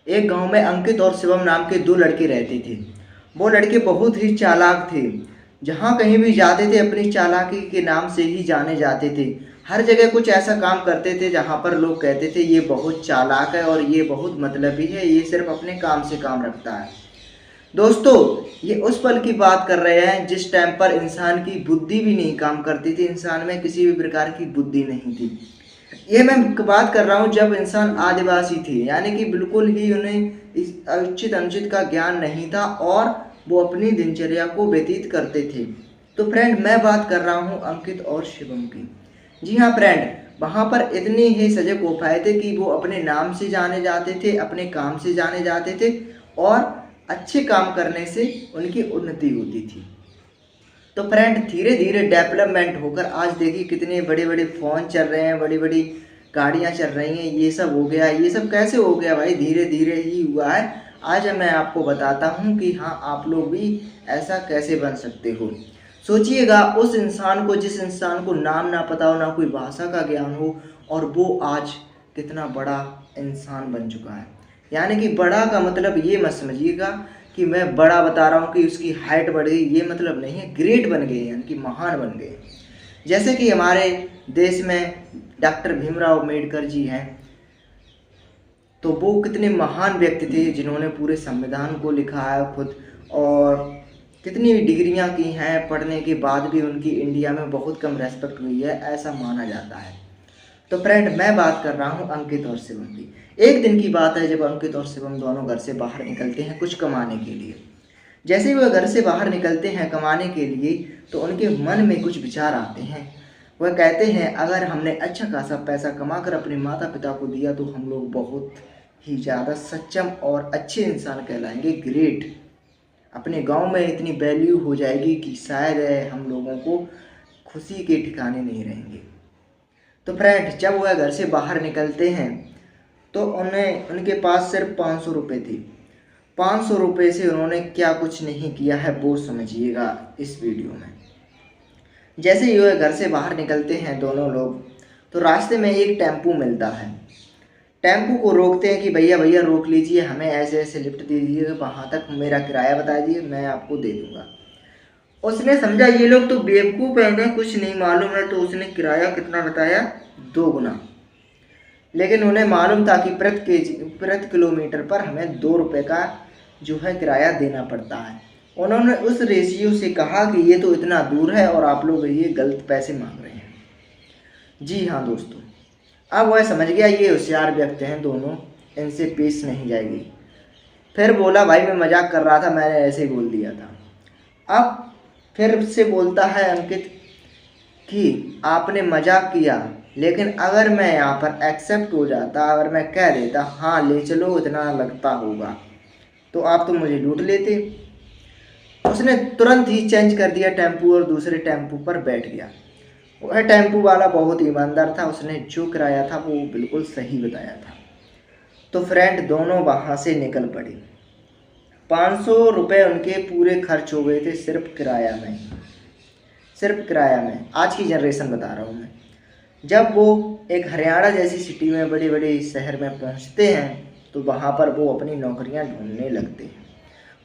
एक गांव में अंकित और शिवम नाम के दो लड़के रहते थे। वो लड़के बहुत ही चालाक थे। जहाँ कहीं भी जाते थे अपनी चालाकी के नाम से ही जाने जाते थे। हर जगह कुछ ऐसा काम करते थे जहाँ पर लोग कहते थे ये बहुत चालाक है और ये बहुत मतलबी है, ये सिर्फ अपने काम से काम रखता है। दोस्तों, ये उस पल की बात कर रहे हैं जिस टाइम पर इंसान की बुद्धि भी नहीं काम करती थी, इंसान में किसी भी प्रकार की बुद्धि नहीं थी। ये मैं बात कर रहा हूँ जब इंसान आदिवासी थे, यानी कि बिल्कुल ही उन्हें इस उचित अनुचित का ज्ञान नहीं था और वो अपनी दिनचर्या को व्यतीत करते थे। तो फ्रेंड, मैं बात कर रहा हूँ अंकित और शिवम की। जी हाँ फ्रेंड, वहाँ पर इतने ही सजग हो पाए थे कि वो अपने नाम से जाने जाते थे, अपने काम से जाने जाते थे और अच्छे काम करने से उनकी उन्नति होती थी। तो फ्रेंड, धीरे धीरे डेवलपमेंट होकर आज देखिए कितने बड़े बड़े फ़ोन चल रहे हैं, बड़ी बड़ी गाड़ियां चल रही हैं। ये सब हो गया, ये सब कैसे हो गया भाई? धीरे धीरे ही हुआ है। आज मैं आपको बताता हूँ कि हाँ, आप लोग भी ऐसा कैसे बन सकते हो। सोचिएगा उस इंसान को, जिस इंसान को नाम ना पता हो, ना कोई भाषा का ज्ञान हो, और वो आज कितना बड़ा इंसान बन चुका है। यानी कि बड़ा का मतलब ये मत समझिएगा कि मैं बड़ा बता रहा हूँ कि उसकी हाइट बढ़ गई, ये मतलब नहीं है। ग्रेट बन गए, यानी कि महान बन गए। जैसे कि हमारे देश में डॉक्टर भीमराव अम्बेडकर जी हैं, तो वो कितने महान व्यक्ति थे जिन्होंने पूरे संविधान को लिखा है खुद, और कितनी डिग्रियां की हैं। पढ़ने के बाद भी उनकी इंडिया में बहुत कम रेस्पेक्ट हुई है, ऐसा माना जाता है। तो फ्रेंड, मैं बात कर रहा हूँ अंकित और शिवम की। एक दिन की बात है जब अंकित और शिवम दोनों घर से बाहर निकलते हैं कुछ कमाने के लिए। जैसे ही वह घर से बाहर निकलते हैं कमाने के लिए, तो उनके मन में कुछ विचार आते हैं। वह कहते हैं अगर हमने अच्छा खासा पैसा कमाकर अपने माता पिता को दिया तो हम लोग बहुत ही ज़्यादा सक्षम और अच्छे इंसान कहलाएंगे, ग्रेट। अपने गांव में इतनी वैल्यू हो जाएगी कि शायद हम लोगों को खुशी के ठिकाने नहीं रहेंगे। तो फ्रेंड, जब वह घर से बाहर निकलते हैं तो उन्हें उनके पास सिर्फ 500 रुपये थे। 500 रुपये से उन्होंने क्या कुछ नहीं किया है वो समझिएगा इस वीडियो में। जैसे ही वह घर से बाहर निकलते हैं दोनों लोग, तो रास्ते में एक टेम्पू मिलता है। टेम्पू को रोकते हैं कि भैया भैया रोक लीजिए, हमें ऐसे ऐसे लिफ्ट दे दीजिए, वहाँ तक मेरा किराया बता दीजिए, मैं आपको दे दूँगा। उसने समझा ये लोग तो बेवकूफ़ हैं, इन्हें कुछ नहीं मालूम है, तो उसने किराया कितना बताया? 2 गुना। लेकिन उन्हें मालूम था कि प्रति किलोमीटर पर हमें 2 रुपये का जो है किराया देना पड़ता है। उन्होंने उस रेशियो से कहा कि ये तो इतना दूर है और आप लोग ये गलत पैसे मांग रहे हैं। जी हाँ दोस्तों, अब वह समझ गया ये होशियार व्यक्ति हैं दोनों, इनसे पेश नहीं जाएगी। फिर बोला भाई मैं मजाक कर रहा था, मैंने ऐसे ही बोल दिया था। अब फिर से बोलता है अंकित कि आपने मजाक किया, लेकिन अगर मैं यहाँ पर एक्सेप्ट हो जाता, अगर मैं कह देता हाँ ले चलो इतना लगता होगा, तो आप तो मुझे लूट लेते। उसने तुरंत ही चेंज कर दिया टेम्पू और दूसरे टेम्पू पर बैठ गया। वह टेम्पू वाला बहुत ईमानदार था, उसने जो किराया था वो बिल्कुल सही बताया था। तो फ्रेंड, दोनों वहाँ से निकल पड़े। 500 रुपये उनके पूरे खर्च हो गए थे सिर्फ किराया में, सिर्फ किराया में। आज की जनरेशन बता रहा हूँ मैं। जब वो एक हरियाणा जैसी सिटी में, बड़े बड़े शहर में पहुँचते हैं, तो वहाँ पर वो अपनी नौकरियाँ ढूंढने लगते हैं।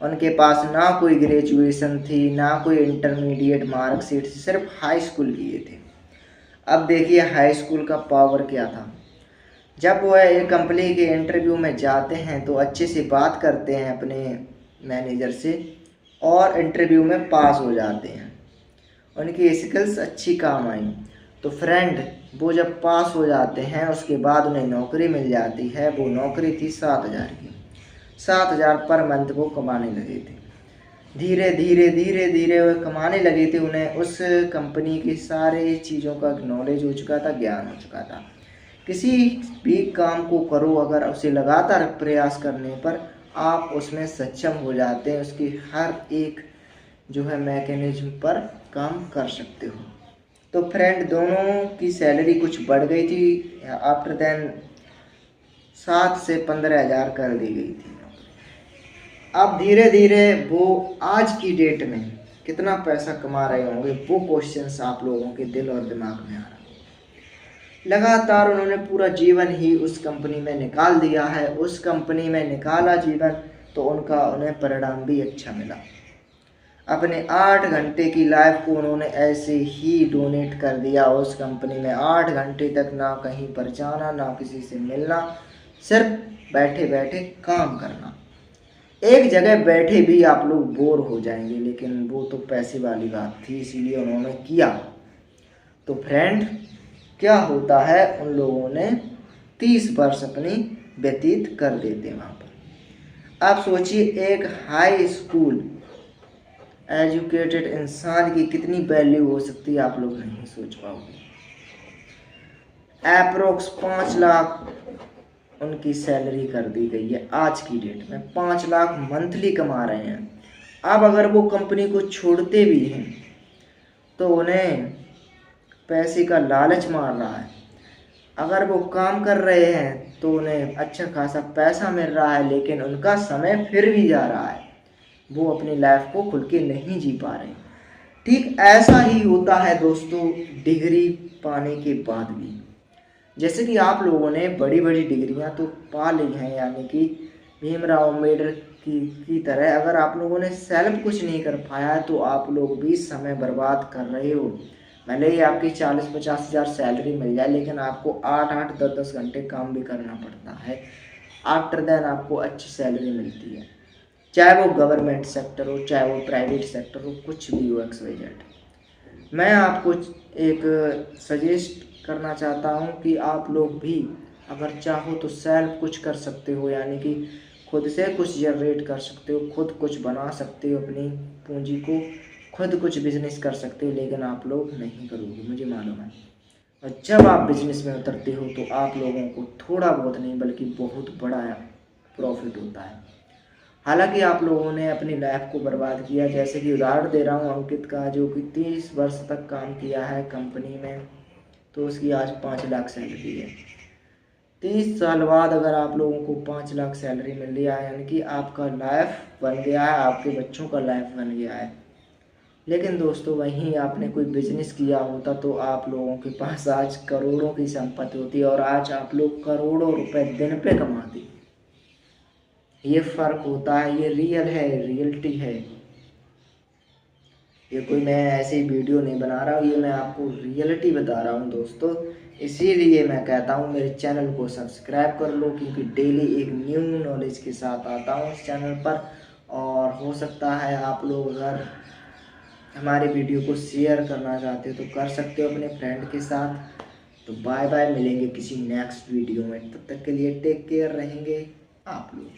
उनके पास ना कोई ग्रेजुएशन थी, ना कोई इंटरमीडिएट मार्कशीट, सिर्फ हाई स्कूल किए थे। अब देखिए हाई स्कूल का पावर क्या था। जब वह एक कंपनी के इंटरव्यू में जाते हैं तो अच्छे से बात करते हैं अपने मैनेजर से और इंटरव्यू में पास हो जाते हैं। उनकी स्किल्स अच्छी काम आई। तो फ्रेंड, वो जब पास हो जाते हैं उसके बाद उन्हें नौकरी मिल जाती है। वो नौकरी थी 7,000 की। 7,000 पर मंथ वो कमाने लगे थे। धीरे धीरे धीरे धीरे वह कमाने लगे थे। उन्हें उस कंपनी की सारे चीज़ों का नॉलेज हो चुका था, ज्ञान हो चुका था। किसी भी काम को करो, अगर उसे लगातार प्रयास करने पर आप उसमें सक्षम हो जाते हैं, उसकी हर एक जो है मैकेनिज्म पर काम कर सकते हो। तो फ्रेंड, दोनों की सैलरी कुछ बढ़ गई थी। आफ्टर देन 7 से 15,000 कर दी गई थी। अब धीरे धीरे वो आज की डेट में कितना पैसा कमा रहे होंगे वो क्वेश्चंस आप लोगों के दिल और दिमाग में आ रहा है। लगातार उन्होंने पूरा जीवन ही उस कंपनी में निकाल दिया है। उस कंपनी में निकाला जीवन तो उन्हें परिणाम भी अच्छा मिला। अपने 8 घंटे की लाइफ को उन्होंने ऐसे ही डोनेट कर दिया उस कंपनी में। 8 घंटे तक ना कहीं पर जाना, ना किसी से मिलना, सिर्फ बैठे बैठे काम करना। एक जगह बैठे भी आप लोग बोर हो जाएंगे, लेकिन वो तो पैसे वाली बात थी, इसीलिए उन्होंने किया। तो फ्रेंड, क्या होता है, उन लोगों ने 30 वर्ष अपनी व्यतीत कर देते वहाँ पर। आप सोचिए, एक हाई स्कूल एजुकेटेड इंसान की कितनी वैल्यू हो सकती है, आप लोग नहीं सोच पाओगे। अप्रोक्स 5 लाख उनकी सैलरी कर दी गई है आज की डेट में। 5 लाख मंथली कमा रहे हैं। अब अगर वो कंपनी को छोड़ते भी हैं तो उन्हें पैसे का लालच मार रहा है। अगर वो काम कर रहे हैं तो उन्हें अच्छा खासा पैसा मिल रहा है, लेकिन उनका समय फिर भी जा रहा है। वो अपनी लाइफ को खुल के नहीं जी पा रहे। ठीक ऐसा ही होता है दोस्तों डिग्री पाने के बाद भी। जैसे कि आप लोगों ने बड़ी बड़ी डिग्रियां तो पा ली हैं, यानी कि भीमराव अम्बेडकर की तरह अगर आप लोगों ने सेल्फ कुछ नहीं कर पाया है तो आप लोग भी समय बर्बाद कर रहे हो। भले ही आपकी 40-50 हज़ार सैलरी मिल जाए, लेकिन आपको 8-8 10-10 घंटे काम भी करना पड़ता है। आफ्टर देन आपको अच्छी सैलरी मिलती है, चाहे वो गवर्नमेंट सेक्टर हो, चाहे वो प्राइवेट सेक्टर हो, कुछ भी हो, XYZ। मैं आपको एक सजेस्ट करना चाहता हूँ कि आप लोग भी अगर चाहो तो सेल्फ कुछ कर सकते हो, यानी कि खुद से कुछ जनरेट कर सकते हो, खुद कुछ बना सकते हो, अपनी पूंजी को खुद कुछ बिजनेस कर सकते हो, लेकिन आप लोग नहीं करोगे, मुझे मालूम है। और जब आप बिजनेस में उतरते हो तो आप लोगों को थोड़ा बहुत नहीं बल्कि बहुत बड़ा प्रॉफिट होता है। हालांकि आप लोगों ने अपनी लाइफ को बर्बाद किया। जैसे कि उदाहरण दे रहा हूँ अंकित का, जो कि 30 वर्ष तक काम किया है कंपनी में, तो उसकी आज 5 लाख सैलरी है। 30 साल बाद अगर आप लोगों को 5 लाख सैलरी मिल रही है, यानी कि आपका लाइफ बन गया है, आपके बच्चों का लाइफ बन गया है। लेकिन दोस्तों वहीं आपने कोई बिजनेस किया होता तो आप लोगों के पास आज करोड़ों की संपत्ति होती, और आज आप लोग करोड़ों रुपए दिन पे कमाते। ये फर्क होता है, ये रियल है, रियलिटी है। ये कोई मैं ऐसी वीडियो नहीं बना रहा हूँ, ये मैं आपको रियलिटी बता रहा हूँ दोस्तों। इसीलिए मैं कहता हूँ मेरे चैनल को सब्सक्राइब कर लो, क्योंकि डेली एक न्यू नॉलेज के साथ आता हूँ इस चैनल पर। और हो सकता है आप लोग अगर हमारे वीडियो को शेयर करना चाहते हो तो कर सकते हो अपने फ्रेंड के साथ। तो बाय बाय, मिलेंगे किसी नेक्स्ट वीडियो में, तब तक के लिए टेक केयर रहेंगे आप लोग।